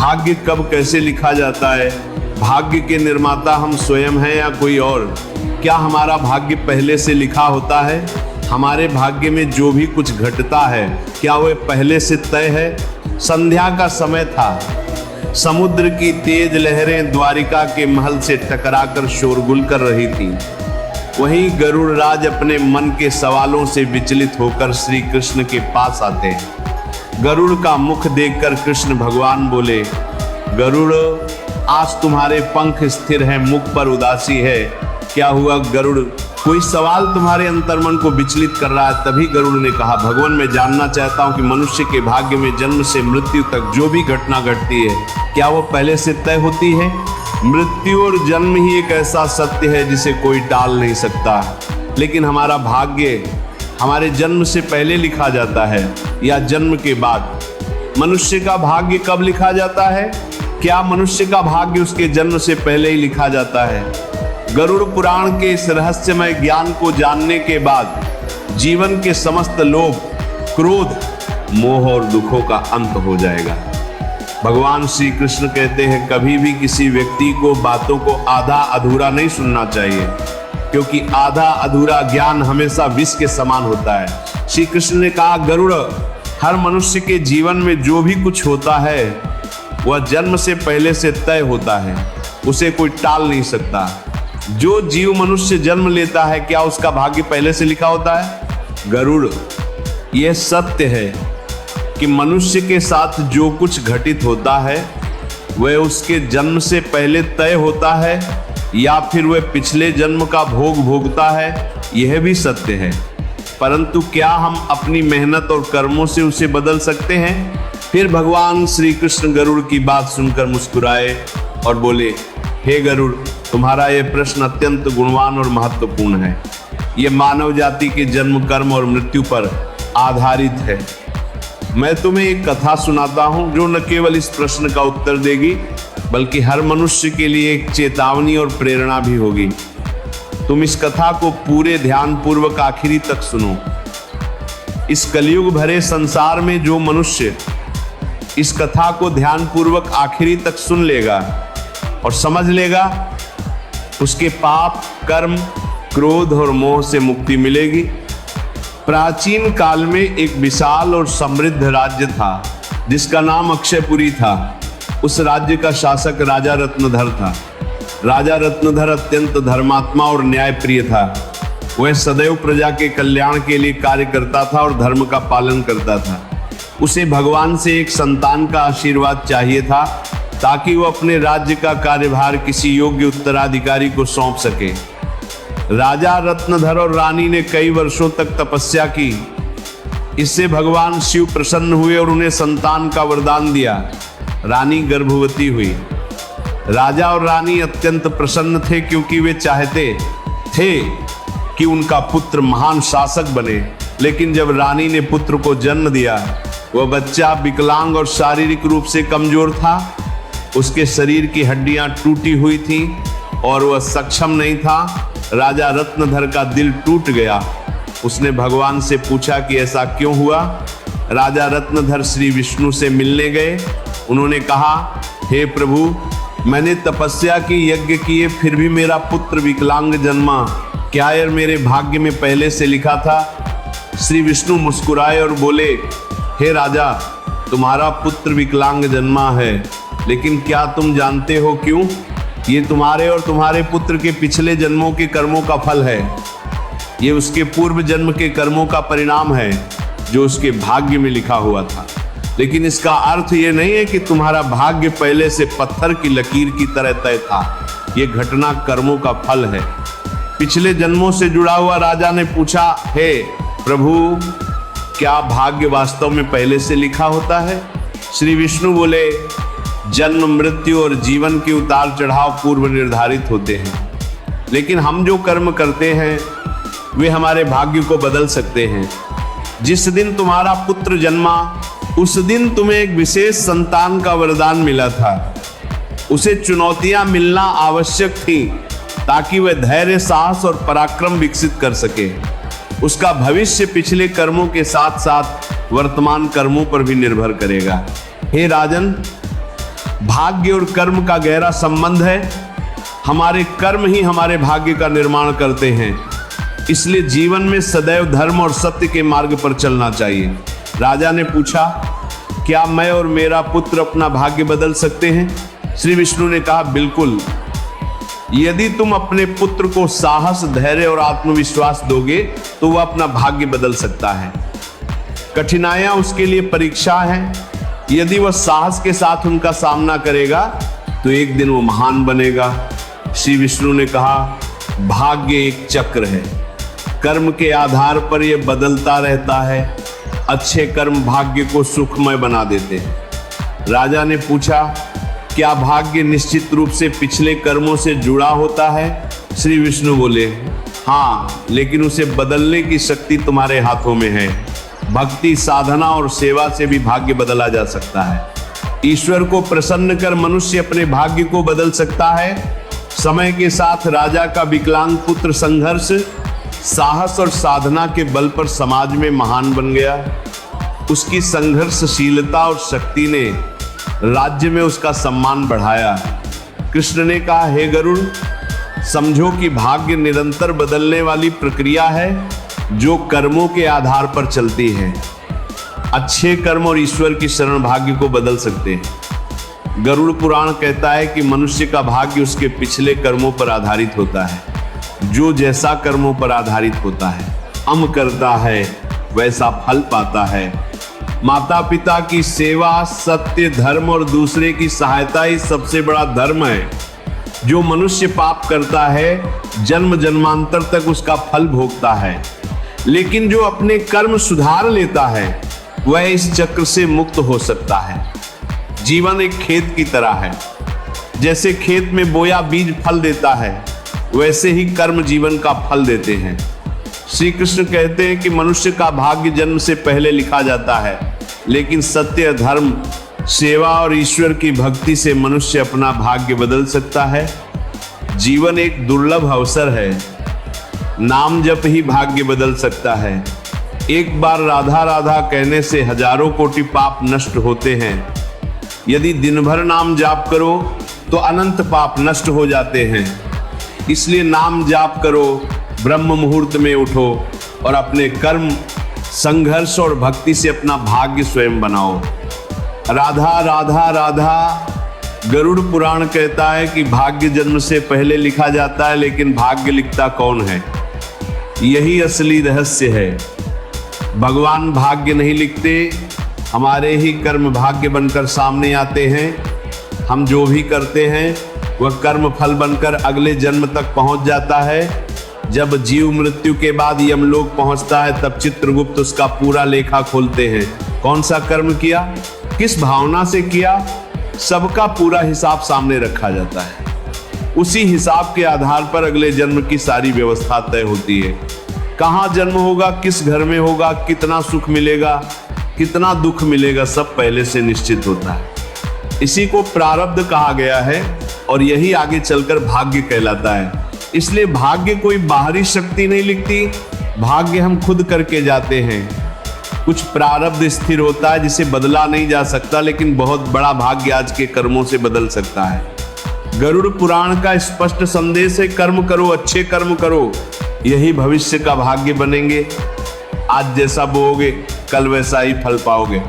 भाग्य कब कैसे लिखा जाता है? भाग्य के निर्माता हम स्वयं हैं या कोई और? क्या हमारा भाग्य पहले से लिखा होता है? हमारे भाग्य में जो भी कुछ घटता है क्या वह पहले से तय है? संध्या का समय था। समुद्र की तेज लहरें द्वारिका के महल से टकराकर शोरगुल कर रही थीं। वहीं गरुड़ राज अपने मन के सवालों से विचलित होकर श्री कृष्ण के पास आते हैं। गरुड़ का मुख देखकर कृष्ण भगवान बोले, गरुड़, आज तुम्हारे पंख स्थिर हैं, मुख पर उदासी है, क्या हुआ गरुड़? कोई सवाल तुम्हारे अंतर्मन को विचलित कर रहा है। तभी गरुड़ ने कहा, भगवान, मैं जानना चाहता हूँ कि मनुष्य के भाग्य में जन्म से मृत्यु तक जो भी घटना घटती है क्या वो पहले से तय होती है? मृत्यु और जन्म ही एक ऐसा सत्य है जिसे कोई टाल नहीं सकता। लेकिन हमारा भाग्य हमारे जन्म से पहले लिखा जाता है या जन्म के बाद? मनुष्य का भाग्य कब लिखा जाता है? क्या मनुष्य का भाग्य उसके जन्म से पहले ही लिखा जाता है? गरुड़ पुराण के इस रहस्यमय ज्ञान को जानने के बाद जीवन के समस्त लोभ, क्रोध, मोह और दुखों का अंत हो जाएगा। भगवान श्री कृष्ण कहते हैं, कभी भी किसी व्यक्ति को बातों को आधा अधूरा नहीं सुनना चाहिए, क्योंकि आधा अधूरा ज्ञान हमेशा विष के समान होता है। श्री कृष्ण ने कहा, गरुड़, हर मनुष्य के जीवन में जो भी कुछ होता है वह जन्म से पहले से तय होता है, उसे कोई टाल नहीं सकता। जो जीव मनुष्य जन्म लेता है क्या उसका भाग्य पहले से लिखा होता है? गरुड़, यह सत्य है कि मनुष्य के साथ जो कुछ घटित होता है वह उसके जन्म से पहले तय होता है या फिर वह पिछले जन्म का भोग भोगता है, यह भी सत्य है। परंतु क्या हम अपनी मेहनत और कर्मों से उसे बदल सकते हैं? फिर भगवान श्री कृष्ण गरुड़ की बात सुनकर मुस्कुराए और बोले, हे गरुड़, तुम्हारा यह प्रश्न अत्यंत गुणवान और महत्वपूर्ण है। यह मानव जाति के जन्म, कर्म और मृत्यु पर आधारित है। मैं तुम्हें एक कथा सुनाता हूं जो न केवल इस प्रश्न का उत्तर देगी बल्कि हर मनुष्य के लिए एक चेतावनी और प्रेरणा भी होगी। तुम इस कथा को पूरे ध्यान पूर्वक आखिरी तक सुनो। इस कलयुग भरे संसार में जो मनुष्य इस कथा को ध्यान पूर्वक आखिरी तक सुन लेगा और समझ लेगा, उसके पाप, कर्म, क्रोध और मोह से मुक्ति मिलेगी। प्राचीन काल में एक विशाल और समृद्ध राज्य था जिसका नाम अक्षयपुरी था। उस राज्य का शासक राजा रत्नधर था। राजा रत्नधर अत्यंत धर्मात्मा और न्यायप्रिय था। वह सदैव प्रजा के कल्याण के लिए कार्य करता था और धर्म का पालन करता था। उसे भगवान से एक संतान का आशीर्वाद चाहिए था ताकि वो अपने राज्य का कार्यभार किसी योग्य उत्तराधिकारी को सौंप सके। राजा रत्नधर और रानी ने कई वर्षों तक तपस्या की। इससे भगवान शिव प्रसन्न हुए और उन्हें संतान का वरदान दिया। रानी गर्भवती हुई। राजा और रानी अत्यंत प्रसन्न थे क्योंकि वे चाहते थे कि उनका पुत्र महान शासक बने। लेकिन जब रानी ने पुत्र को जन्म दिया, वह बच्चा विकलांग और शारीरिक रूप से कमजोर था। उसके शरीर की हड्डियां टूटी हुई थीं और वह सक्षम नहीं था। राजा रत्नधर का दिल टूट गया। उसने भगवान से पूछा कि ऐसा क्यों हुआ। राजा रत्नधर श्री विष्णु से मिलने गए। उन्होंने कहा, हे प्रभु, मैंने तपस्या की, यज्ञ किए, फिर भी मेरा पुत्र विकलांग जन्मा। क्या यह मेरे भाग्य में पहले से लिखा था? श्री विष्णु मुस्कुराए और बोले, हे राजा, तुम्हारा पुत्र विकलांग जन्मा है, लेकिन क्या तुम जानते हो क्यों? ये तुम्हारे और तुम्हारे पुत्र के पिछले जन्मों के कर्मों का फल है। ये उसके पूर्व जन्म के कर्मों का परिणाम है जो उसके भाग्य में लिखा हुआ था। लेकिन इसका अर्थ ये नहीं है कि तुम्हारा भाग्य पहले से पत्थर की लकीर की तरह तय था। ये घटना कर्मों का फल है। पिछले जन्मों से जुड़ा हुआ राजा ने पूछा, हे प्रभु, क्या भाग्य वास्तव में पहले से लिखा होता है? श्री विष्णु बोले, जन्म, मृत्यु और जीवन के उतार चढ़ाव पूर्व निर्धारित होते हैं, लेकिन हम जो कर्म करते हैं वे हमारे भाग्य को बदल सकते हैं। जिस दिन तुम्हारा पुत्र जन्मा उस दिन तुम्हें एक विशेष संतान का वरदान मिला था। उसे चुनौतियां मिलना आवश्यक थी ताकि वह धैर्य, साहस और पराक्रम विकसित कर सके। उसका भविष्य पिछले कर्मों के साथ साथ वर्तमान कर्मों पर भी निर्भर करेगा। हे राजन, भाग्य और कर्म का गहरा संबंध है। हमारे कर्म ही हमारे भाग्य का निर्माण करते हैं। इसलिए जीवन में सदैव धर्म और सत्य के मार्ग पर चलना चाहिए। राजा ने पूछा, क्या मैं और मेरा पुत्र अपना भाग्य बदल सकते हैं? श्री विष्णु ने कहा, बिल्कुल। यदि तुम अपने पुत्र को साहस, धैर्य और आत्मविश्वास दोगे तो वह अपना भाग्य बदल सकता है। कठिनाइयां उसके लिए परीक्षा है। यदि वह साहस के साथ उनका सामना करेगा तो एक दिन वो महान बनेगा। श्री विष्णु ने कहा, भाग्य एक चक्र है। कर्म के आधार पर यह बदलता रहता है। अच्छे कर्म भाग्य को सुखमय बना देते हैं। राजा ने पूछा, क्या भाग्य निश्चित रूप से पिछले कर्मों से जुड़ा होता है? श्री विष्णु बोले, हाँ, लेकिन उसे बदलने की शक्ति तुम्हारे हाथों में है। भक्ति, साधना और सेवा से भी भाग्य बदला जा सकता है। ईश्वर को प्रसन्न कर मनुष्य अपने भाग्य को बदल सकता है। समय के साथ राजा का विकलांग पुत्र संघर्ष, साहस और साधना के बल पर समाज में महान बन गया। उसकी संघर्षशीलता और शक्ति ने राज्य में उसका सम्मान बढ़ाया। कृष्ण ने कहा, हे गरुड़, समझो कि भाग्य निरंतर बदलने वाली प्रक्रिया है जो कर्मों के आधार पर चलती है। अच्छे कर्म और ईश्वर की शरण भाग्य को बदल सकते हैं। गरुड़ पुराण कहता है कि मनुष्य का भाग्य उसके पिछले कर्मों पर आधारित होता है। जो जैसा कर्मों पर आधारित होता है, करता है, वैसा फल पाता है। माता पिता की सेवा, सत्य, धर्म और दूसरे की सहायता ही सबसे बड़ा धर्म है। जो मनुष्य पाप करता है, जन्म जन्मांतर तक उसका फल भोगता है। लेकिन जो अपने कर्म सुधार लेता है, वह इस चक्र से मुक्त हो सकता है। जीवन एक खेत की तरह है। जैसे खेत में बोया बीज फल देता है, वैसे ही कर्म जीवन का फल देते हैं। श्री कृष्ण कहते हैं कि मनुष्य का भाग्य जन्म से पहले लिखा जाता है, लेकिन सत्य, धर्म, सेवा और ईश्वर की भक्ति से मनुष्य अपना भाग्य बदल सकता है। जीवन एक दुर्लभ अवसर है। नाम जप ही भाग्य बदल सकता है। एक बार राधा राधा कहने से हजारों कोटि पाप नष्ट होते हैं। यदि दिन भर नाम जाप करो तो अनंत पाप नष्ट हो जाते हैं। इसलिए नाम जाप करो, ब्रह्म मुहूर्त में उठो और अपने कर्म, संघर्ष और भक्ति से अपना भाग्य स्वयं बनाओ। राधा राधा राधा। गरुड़ पुराण कहता है कि भाग्य जन्म से पहले लिखा जाता है, लेकिन भाग्य लिखता कौन है? यही असली रहस्य है। भगवान भाग्य नहीं लिखते, हमारे ही कर्म भाग्य बनकर सामने आते हैं। हम जो भी करते हैं वह कर्म फल बनकर अगले जन्म तक पहुंच जाता है। जब जीव मृत्यु के बाद यमलोक पहुंचता है, तब चित्रगुप्त उसका पूरा लेखा खोलते हैं। कौन सा कर्म किया, किस भावना से किया, सबका पूरा हिसाब सामने रखा जाता है। उसी हिसाब के आधार पर अगले जन्म की सारी व्यवस्था तय होती है। कहाँ जन्म होगा, किस घर में होगा, कितना सुख मिलेगा, कितना दुख मिलेगा, सब पहले से निश्चित होता है। इसी को प्रारब्ध कहा गया है और यही आगे चलकर भाग्य कहलाता है। इसलिए भाग्य कोई बाहरी शक्ति नहीं लिखती, भाग्य हम खुद करके जाते हैं। कुछ प्रारब्ध स्थिर होता है जिसे बदला नहीं जा सकता, लेकिन बहुत बड़ा भाग्य आज के कर्मों से बदल सकता है। गरुड़ पुराण का स्पष्ट संदेश है, कर्म करो, अच्छे कर्म करो, यही भविष्य का भाग्य बनेंगे। आज जैसा बोओगे, कल वैसा ही फल पाओगे।